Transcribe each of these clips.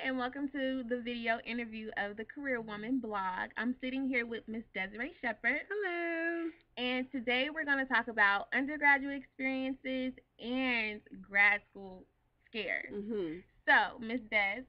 and welcome to the video interview of the Career Woman blog. I'm sitting here with Miss Desiree Shepherd. Hello. And today we're going to talk about undergraduate experiences and grad school scares. So, Miss Des,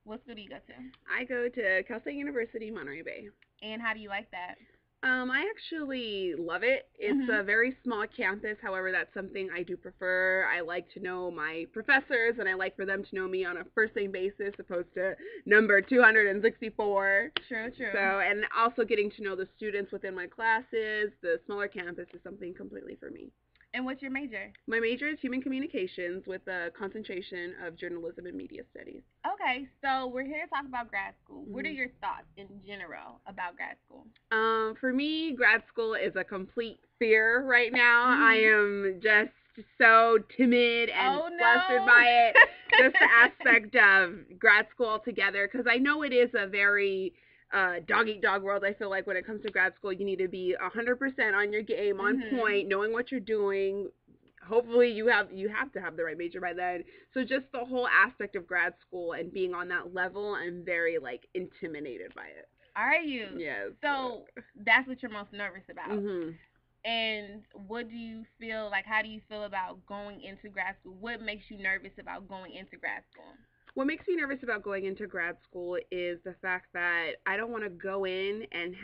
what school do you go to? I go to Cal State University, Monterey Bay. And how do you like that? I actually love it. It's a very small campus. However, that's something I do prefer. I like to know my professors, and I like for them to know me on a first-name basis, opposed to number 264. True. So, and also getting to know the students within my classes. The smaller campus is something completely for me. And what's your major? My major is human communications with a concentration of journalism and media studies. Okay, so we're here to talk about grad school. What are your thoughts in general about grad school? For me, grad school is a complete fear right now. I am just so timid and flustered by it. Just the aspect of grad school altogether, because I know it is a very dog-eat-dog world. I feel like when it comes to grad school, you need to be 100% on your game, on point, knowing what you're doing. Hopefully you have to have the right major by then. So just the whole aspect of grad school and being on that level, I'm very intimidated by it. Are you? Yes. So that's what you're most nervous about. And what do you feel like? How do you feel about going into grad school? What makes you nervous about going into grad school? What makes me nervous about going into grad school is the fact that I don't want to go in and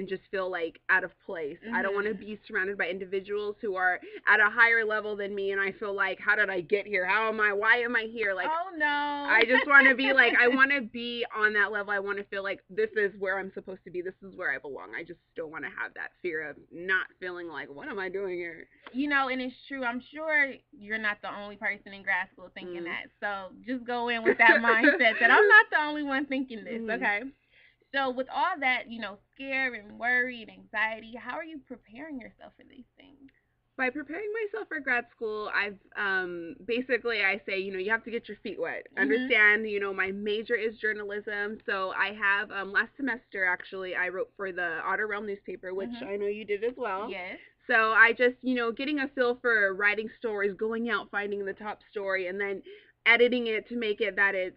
just feel out of place. I don't want to be surrounded by individuals who are at a higher level than me, and I feel like, how did I get here? Why am I here? Oh no. I just want to be I want to be on that level. I want to feel like this is where I'm supposed to be. This is where I belong. I just don't want to have that fear of not feeling like, what am I doing here? And it's true. I'm sure you're not the only person in grad school thinking that. So just go in with that mindset that I'm not the only one thinking this, okay? So with all that, scare and worry and anxiety, how are you preparing yourself for these things? By preparing myself for grad school, I've basically I say, you have to get your feet wet. Understand, my major is journalism, so I have last semester actually I wrote for the Outer Realm newspaper, which I know you did as well. Yes. So I just, getting a feel for writing stories, going out, finding the top story, and then editing it to make it that it's,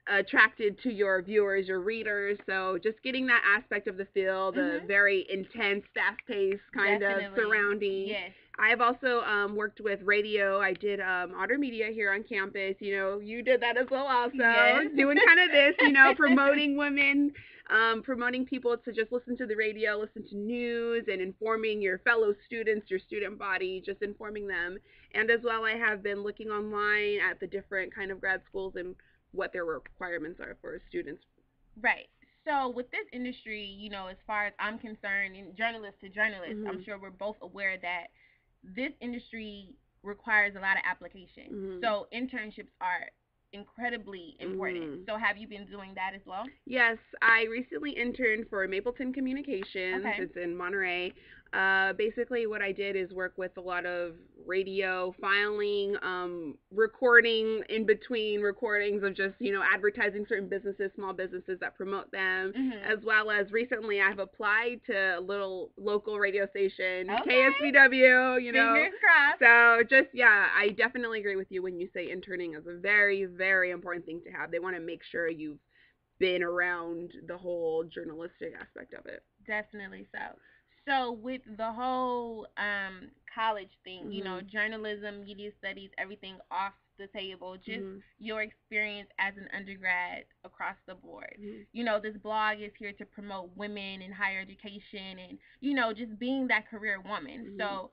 attracted to your viewers, your readers. So just getting that aspect of the field, the very intense, fast-paced kind of surrounding. Yes. I've also worked with radio. I did Otter Media here on campus. You did that as well also. Yes. Doing kind of this, promoting women, promoting people to just listen to the radio, listen to news, and informing your fellow students, your student body, just informing them. And as well, I have been looking online at the different kind of grad schools and what their requirements are for students. Right. So with this industry, as far as I'm concerned, and journalist to journalist, I'm sure we're both aware that this industry requires a lot of application. So internships are incredibly important. So have you been doing that as well? Yes, I recently interned for Mapleton Communications. Okay. It's in Monterey. Basically what I did is work with a lot of radio filing, recording in between recordings of just, advertising certain businesses, small businesses that promote them, as well as recently I've applied to a little local radio station, KSBW, Fingers crossed. So just, I definitely agree with you when you say interning is a very, very important thing to have. They want to make sure you've been around the whole journalistic aspect of it. Definitely so. So with the whole college thing, journalism, media studies, everything off the table, just your experience as an undergrad across the board. This blog is here to promote women in higher education and, just being that career woman. So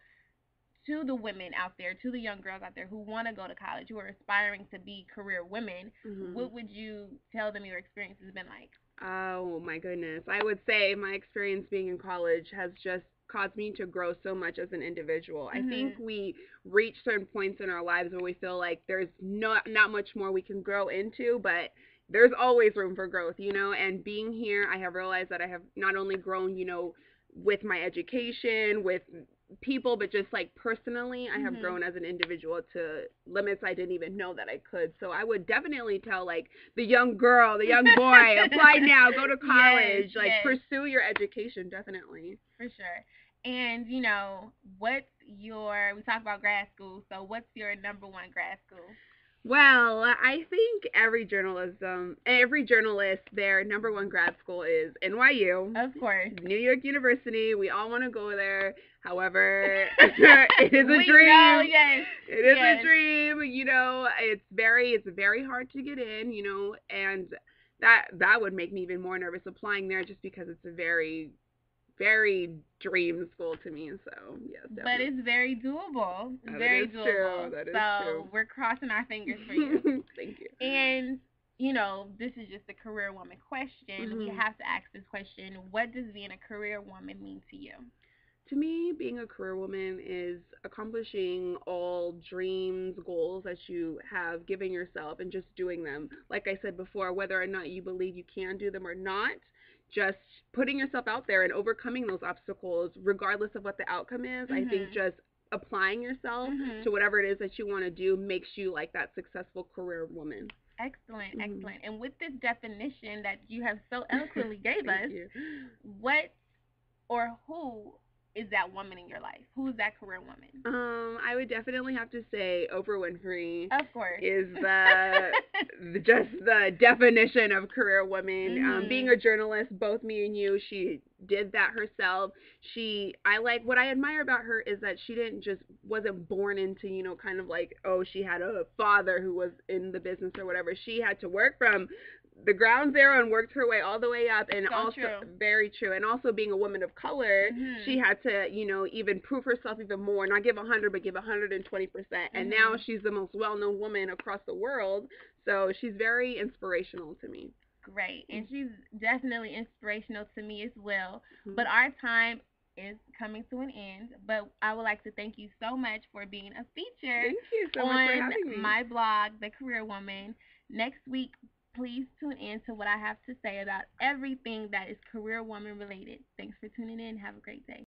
to the women out there, to the young girls out there who want to go to college, who are aspiring to be career women, what would you tell them your experience has been like? Oh my goodness. I would say my experience being in college has just caused me to grow so much as an individual. I think we reach certain points in our lives where we feel like there's not much more we can grow into, but there's always room for growth, and being here, I have realized that I have not only grown, with my education, with people, but just personally, I have grown as an individual to limits I didn't even know that I could. So I would definitely tell the young girl, the young boy, apply now, go to college, pursue your education, definitely. For sure. And we talk about grad school, so what's your number one grad school? Well, I think every journalist, their number one grad school is NYU, Of course. New York University. We all want to go there. However, it is a dream. Know, yes. It is a dream. It's very hard to get in. And that would make me even more nervous applying there, just because it's a very dream school to me. So yes, definitely. But it's very doable. Very doable. True. That is true. So we're crossing our fingers for you. Thank you. And this is just a career woman question. We have to ask this question: what does being a career woman mean to you? To me, being a career woman is accomplishing all dreams, goals that you have given yourself, and just doing them. Like I said before, whether or not you believe you can do them or not, just putting yourself out there and overcoming those obstacles, regardless of what the outcome is. I think just applying yourself to whatever it is that you want to do makes you like that successful career woman. Excellent, excellent. And with this definition that you have so eloquently gave us, what or who is that woman in your life? Who's that career woman? I would definitely have to say Oprah Winfrey. Of course. Is just the definition of career woman. Being a journalist, both me and you, she did that herself. What I admire about her is that she wasn't born into, kind of like, oh, she had a father who was in the business or whatever. She had to work from the ground zero and worked her way all the way up. And very true. And also being a woman of color, she had to, even prove herself even more, not give 100, but give 120%. And now she's the most well-known woman across the world. So she's very inspirational to me. Great. And she's definitely inspirational to me as well. But our time is coming to an end. But I would like to thank you so much for being a feature on my blog, The Career Woman. Next week, please tune in to what I have to say about everything that is career woman related. Thanks for tuning in. Have a great day.